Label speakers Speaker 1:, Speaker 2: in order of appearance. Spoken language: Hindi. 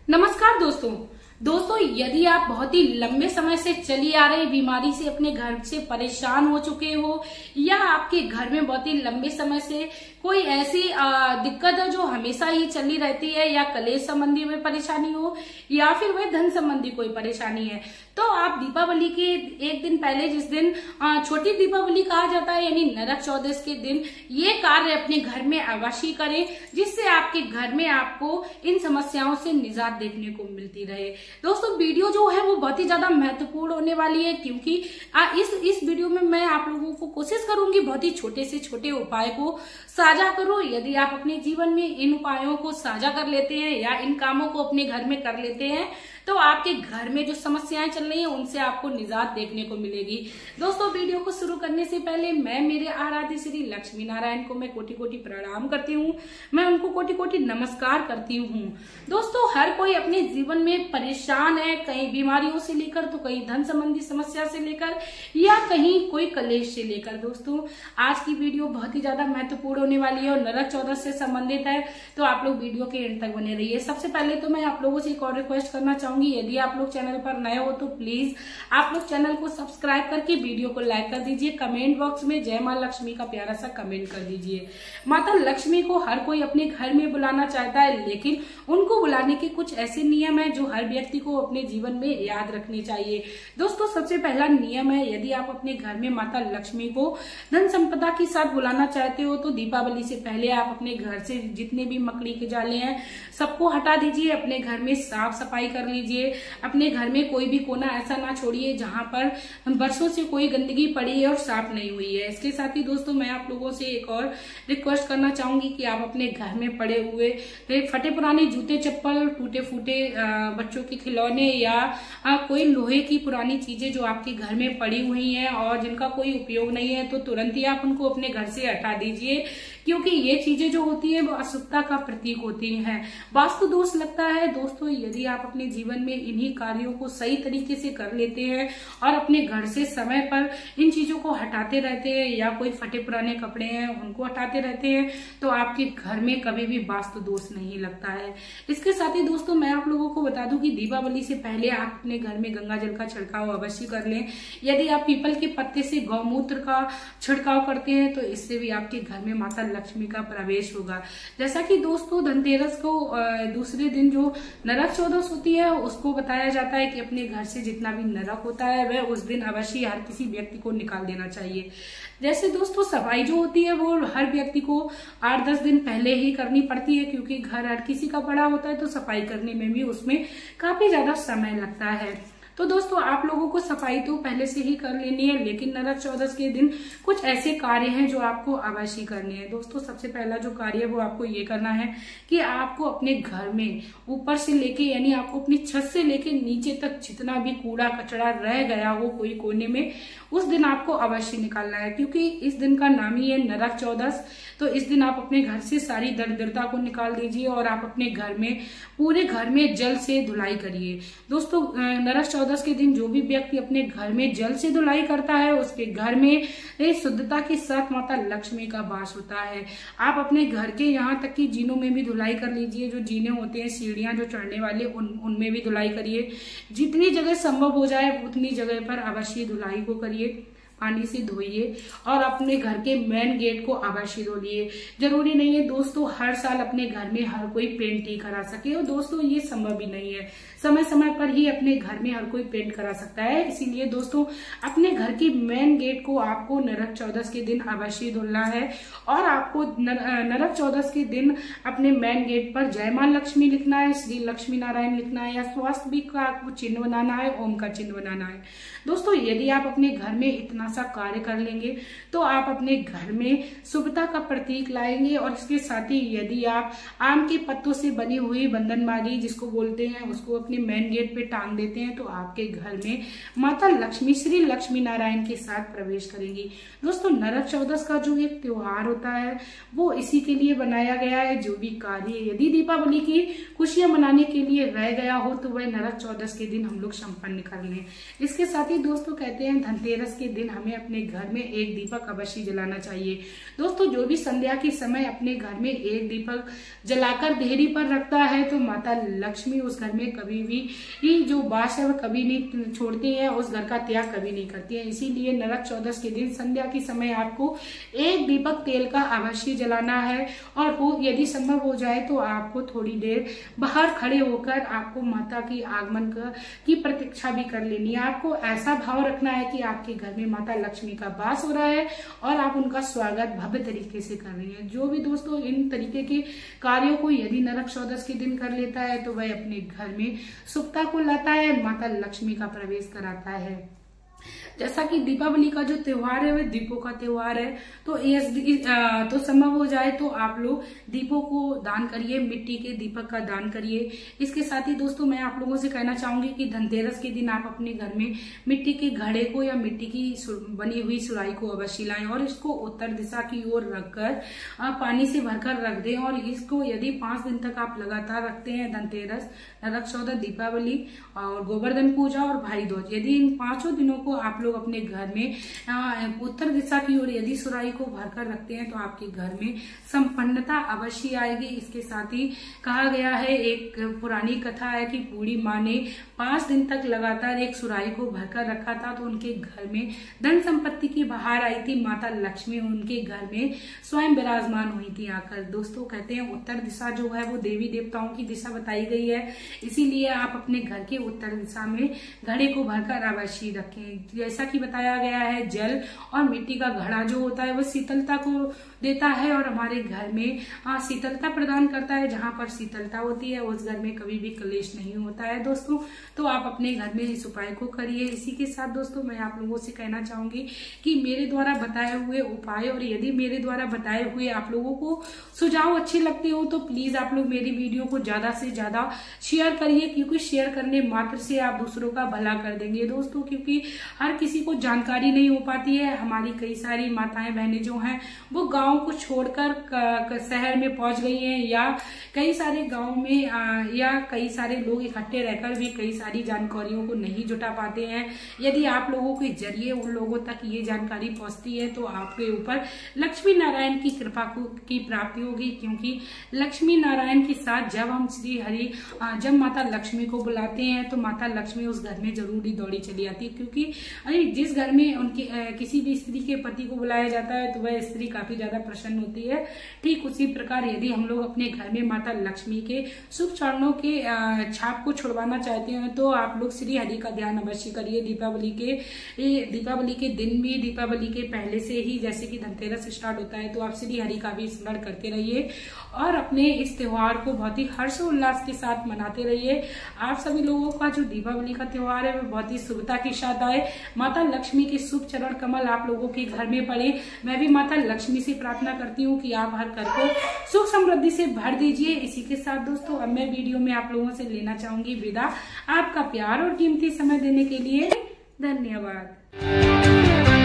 Speaker 1: नमस्कार दोस्तों यदि आप बहुत ही लंबे समय से चली आ रही बीमारी से अपने घर से परेशान हो चुके हो या आपके घर में बहुत ही लंबे समय से कोई ऐसी दिक्कत है जो हमेशा ही चली रहती है या कलेश संबंधी में परेशानी हो या फिर वह धन संबंधी कोई परेशानी है, तो आप दीपावली के एक दिन पहले, जिस दिन छोटी दीपावली कहा जाता है यानी नरक चौदस के दिन, ये कार्य अपने घर में अवश्य करें, जिससे आपके घर में आपको इन समस्याओं से निजात देखने को मिलती रहे। दोस्तों वीडियो जो है वो बहुत ही ज्यादा महत्वपूर्ण होने वाली है, क्योंकि इस वीडियो में मैं आप लोगों को कोशिश करूंगी बहुत ही छोटे से छोटे उपाय को साझा करो। यदि आप अपने जीवन में इन उपायों को साझा कर लेते हैं या इन कामों को अपने घर में कर लेते हैं तो आपके घर में जो समस्याएं चल रही हैं उनसे आपको निजात देखने को मिलेगी। दोस्तों वीडियो को शुरू करने से पहले मैं मेरे आराध्य श्री लक्ष्मी नारायण को मैं कोटि कोटि प्रणाम करती हूँ, मैं उनको कोटि कोटि नमस्कार करती हूँ। दोस्तों हर कोई अपने जीवन में परेशान है, कहीं बीमारियों से लेकर तो कहीं धन संबंधी समस्या से लेकर या कहीं कोई कलेश से लेकर। दोस्तों आज की वीडियो बहुत ही ज्यादा महत्वपूर्ण होने वाली है और नरक चौदस से संबंधित है, तो आप लोग वीडियो के एंड तक बने रहिए। सबसे पहले तो मैं आप लोगों से एक और रिक्वेस्ट करना चाहूंगी, यदि आप लोग चैनल पर नए हो तो प्लीज आप लोग चैनल को सब्सक्राइब करके वीडियो को लाइक कर दीजिए। कमेंट बॉक्स में जय मां लक्ष्मी का प्यारा सा कमेंट कर दीजिए। माता लक्ष्मी को हर कोई अपने घर में बुलाना चाहता है, लेकिन उनको बुलाने के कुछ ऐसे नियम है जो हर व्यक्ति को अपने जीवन में याद रखने चाहिए। दोस्तों सबसे पहला नियम है, यदि आप अपने घर में माता लक्ष्मी को धन संपदा के साथ बुलाना चाहते हो तो दीपावली से पहले आप अपने घर से जितने भी मकड़ी के जाले हैं सबको हटा दीजिए, अपने घर में साफ सफाई कर लीजिए, अपने घर में कोई भी कोना ऐसा ना छोड़िए जहां पर बरसों से कोई गंदगी पड़ी है और साफ नहीं हुई है। इसके साथ ही दोस्तों मैं आप लोगों से एक और रिक्वेस्ट करना चाहूंगी कि आप अपने घर में पड़े हुए फटे पुराने जूते चप्पल, टूटे फूटे बच्चों के खिलौने या कोई लोहे की पुरानी चीजें जो आपके घर में पड़ी हुई हैं और जिनका कोई उपयोग नहीं है तो तुरंत ही आप उनको अपने घर से हटा दीजिए, क्योंकि ये चीजें जो होती है वो अशुद्धता का प्रतीक होती हैं, वास्तु दोष लगता है। दोस्तों यदि आप अपने जीवन में इन्हीं कार्यों को सही तरीके से कर लेते हैं और अपने घर से समय पर इन चीजों को हटाते रहते हैं या कोई फटे पुराने कपड़े हैं उनको हटाते रहते हैं तो आपके घर में कभी भी वास्तु दोष नहीं लगता है। इसके साथ ही दोस्तों मैं आप लोगों को बता दूं कि दीपावली से पहले आप अपने घर में गंगा जल का छिड़काव अवश्य कर लें। यदि आप पीपल के पत्ते से गौमूत्र का छिड़काव करते हैं तो इससे भी आपके घर में माता लक्ष्मी का प्रवेश होगा। जैसा कि दोस्तों धनतेरस को दूसरे दिन जो नरक चौदस होती है उसको बताया जाता है कि अपने घर से जितना भी नरक होता है वह उस दिन अवश्य हर किसी व्यक्ति को निकाल देना चाहिए। जैसे दोस्तों सफाई जो होती है वो हर व्यक्ति को 8-10 दिन पहले ही करनी पड़ती है, क्योंकि घर हर किसी का बड़ा होता है तो सफाई करने में भी उसमें काफी ज्यादा समय लगता है। तो दोस्तों आप लोगों को सफाई तो पहले से ही कर लेनी है, लेकिन नरक चौदस के दिन कुछ ऐसे कार्य हैं जो आपको अवश्य करने हैं। दोस्तों सबसे पहला जो कार्य है वो आपको ये करना है कि आपको अपने घर में ऊपर से लेके यानी आपको अपनी छत से लेके नीचे तक जितना भी कूड़ा कचरा रह गया हो कोई कोने में, उस दिन आपको अवश्य निकालना है, क्योंकि इस दिन का नाम ही है नरक चौदस। तो इस दिन आप अपने घर से सारी दरिद्रता को निकाल दीजिए और आप अपने घर में पूरे घर में जल से धुलाई करिए। दोस्तों नरक चौदस के दिन जो भी व्यक्ति अपने घर में जल से धुलाई करता है उसके घर में शुद्धता के साथ माता लक्ष्मी का वास होता है। आप अपने घर के यहाँ तक की जीनों में भी धुलाई कर लीजिए, जो जीने होते हैं सीढ़ियां जो चढ़ने वाले उनमें भी धुलाई करिए। जितनी जगह संभव हो जाए उतनी जगह पर अवश्य धुलाई को करिए, पानी से धोइए और अपने घर के मेन गेट को अवश्य धोइए। जरूरी नहीं है दोस्तों हर साल अपने घर में हर कोई पेंट ही करा सके, और दोस्तों ये संभव भी नहीं है, समय समय पर ही अपने घर में हर कोई पेंट करा सकता है। इसीलिए दोस्तों अपने घर की मेन गेट को आपको नरक चौदस के दिन अवश्य धुलना है और आपको नरक चौदस के दिन अपने मेन गेट पर जय मां लक्ष्मी लिखना है, श्री लक्ष्मी नारायण लिखना है या स्वास्थ्य का आपको चिन्ह बनाना है, ओम का चिन्ह बनाना है। दोस्तों यदि आप अपने घर में इतना सा कार्य कर लेंगे तो आप अपने घर में शुभता का प्रतीक लाएंगे। और इसके साथ ही यदि आप आम के पत्तों से बनी हुई बंधनबाजी जिसको बोलते हैं उसको अपने मेन गेट पे टांग देते हैं तो आपके घर में माता लक्ष्मी श्री लक्ष्मी नारायण के साथ प्रवेश करेंगी। दोस्तों नरक चौदस का जो एक त्योहार होता है वो इसी के लिए बनाया गया है। जो भी कार्य यदि दीपावली की खुशियां मनाने के लिए रह गया हो तो वह नरक चौदस के दिन हम लोग संपन्न कर लें। इसके साथ ही दोस्तों कहते हैं धनतेरस के दिन हमें अपने घर में एक दीपक अवश्य जलाना चाहिए। दोस्तों, जो भी संध्या के समय अपने घर में एक दीपक जलाकर देहरी पर रखता है तो माता लक्ष्मी उस घर में कभी भी जो वास है वह कभी नहीं छोड़ती है, उस घर का त्याग कभी नहीं करती है। इसीलिए नरक चौदस के दिन संध्या के समय आपको एक दीपक तेल का अवश्य जलाना है, और यदि संभव हो जाए तो आपको थोड़ी देर बाहर खड़े होकर आपको माता की आगमन की प्रतीक्षा भी कर लेनी है। आपको ऐसा भाव रखना है कि आपके घर में माता लक्ष्मी का वास हो रहा है और आप उनका स्वागत भव्य तरीके से कर रही हैं। जो भी दोस्तों इन तरीके के कार्यों को यदि नरक चौदस के दिन कर लेता है तो वह अपने घर में सुखता को लाता है, माता लक्ष्मी का प्रवेश कराता है। जैसा कि दीपावली का जो त्योहार है वह दीपों का त्योहार है, तो संभव हो जाए तो आप लोग दीपों को दान करिए, मिट्टी के दीपक का दान करिए। इसके साथ ही दोस्तों मैं आप लोगों से कहना चाहूंगी कि धनतेरस के दिन आप अपने घर में मिट्टी के घड़े को या मिट्टी की बनी हुई सुराही को अवश्य लाएं और इसको उत्तर दिशा की ओर रखकर पानी से भरकर रख दें। और इसको यदि 5 दिन तक आप लगातार रखते हैं, धनतेरस, नरक चौदस, दीपावली और गोवर्धन पूजा और भाई दूज, यदि इन 5 दिनों को आप लोग अपने घर में उत्तर दिशा की ओर यदि सुराही को भरकर रखते हैं तो आपके घर में संपन्नता अवश्य आएगी। इसके साथ ही कहा गया है, एक पुरानी कथा है कि बूढ़ी माँ ने 5 दिन तक लगातार एक सुराही को भरकर रखा था तो उनके घर में धन संपत्ति की बहार आई थी। माता लक्ष्मी उनके घर में स्वयं विराजमान हुई थी आकर। दोस्तों कहते हैं उत्तर दिशा जो है वो देवी देवताओं की दिशा बताई गई है, इसीलिए आप अपने घर के उत्तर दिशा में घड़े को भरकर अवश्य रखें। जैसा कि बताया गया है, जल और मिट्टी का घड़ा जो होता है वह शीतलता को देता है और हमारे घर में शीतलता प्रदान करता है। जहां पर शीतलता होती है उस घर में कभी भी क्लेश नहीं होता है दोस्तों। तो आप अपने घर में इस उपाय को करिए। इसी के साथ दोस्तों मैं आप लोगों से कहना चाहूंगी कि मेरे द्वारा बताए हुए उपाय और यदि मेरे द्वारा बताए हुए आप लोगों को सुझाव अच्छे लगते हो तो प्लीज आप लोग मेरी वीडियो को ज्यादा से ज्यादा शेयर करिए, क्योंकि शेयर करने मात्र से आप दूसरों का भला कर देंगे दोस्तों। क्योंकि हर किसी को जानकारी नहीं हो पाती है। हमारी कई सारी माताएं बहनें जो हैं वो गांव को छोड़कर शहर में पहुंच गई हैं, या कई सारे गांव में या कई सारे लोग इकट्ठे रहकर भी कई सारी जानकारियों को नहीं जुटा पाते हैं। यदि आप लोगों के जरिए उन लोगों तक ये जानकारी पहुंचती है तो आपके ऊपर लक्ष्मी नारायण की कृपा की प्राप्ति होगी। क्योंकि लक्ष्मी नारायण के साथ जब हम जब माता लक्ष्मी को बुलाते हैं तो माता लक्ष्मी उस घर में जरूरी दौड़ी चली आती है। क्योंकि जिस घर में उनकी किसी भी स्त्री के पति को बुलाया जाता है तो वह स्त्री काफी ज्यादा प्रसन्न होती है। ठीक उसी प्रकार यदि हम लोग अपने घर में माता लक्ष्मी के शुभ चरणों के छाप को छुड़वाना चाहते हैं तो आप लोग श्री हरि का ध्यान अवश्य करिए। दीपावली के दिन भी, दीपावली के पहले से ही, जैसे कि धनतेरस स्टार्ट होता है तो आप श्री हरि का भी स्मरण करते रहिए और अपने इस त्योहार को बहुत ही हर्षोल्लास के साथ मनाते रहिए। आप सभी लोगों का जो दीपावली का त्योहार है वो बहुत ही शुभता के साथ आए। माता लक्ष्मी के शुभ चरण कमल आप लोगों के घर में पड़े। मैं भी माता लक्ष्मी से प्रार्थना करती हूँ कि आप हर घर को सुख समृद्धि से भर दीजिए। इसी के साथ दोस्तों अब मैं वीडियो में आप लोगों से लेना चाहूंगी विदा। आपका प्यार और कीमती समय देने के लिए धन्यवाद।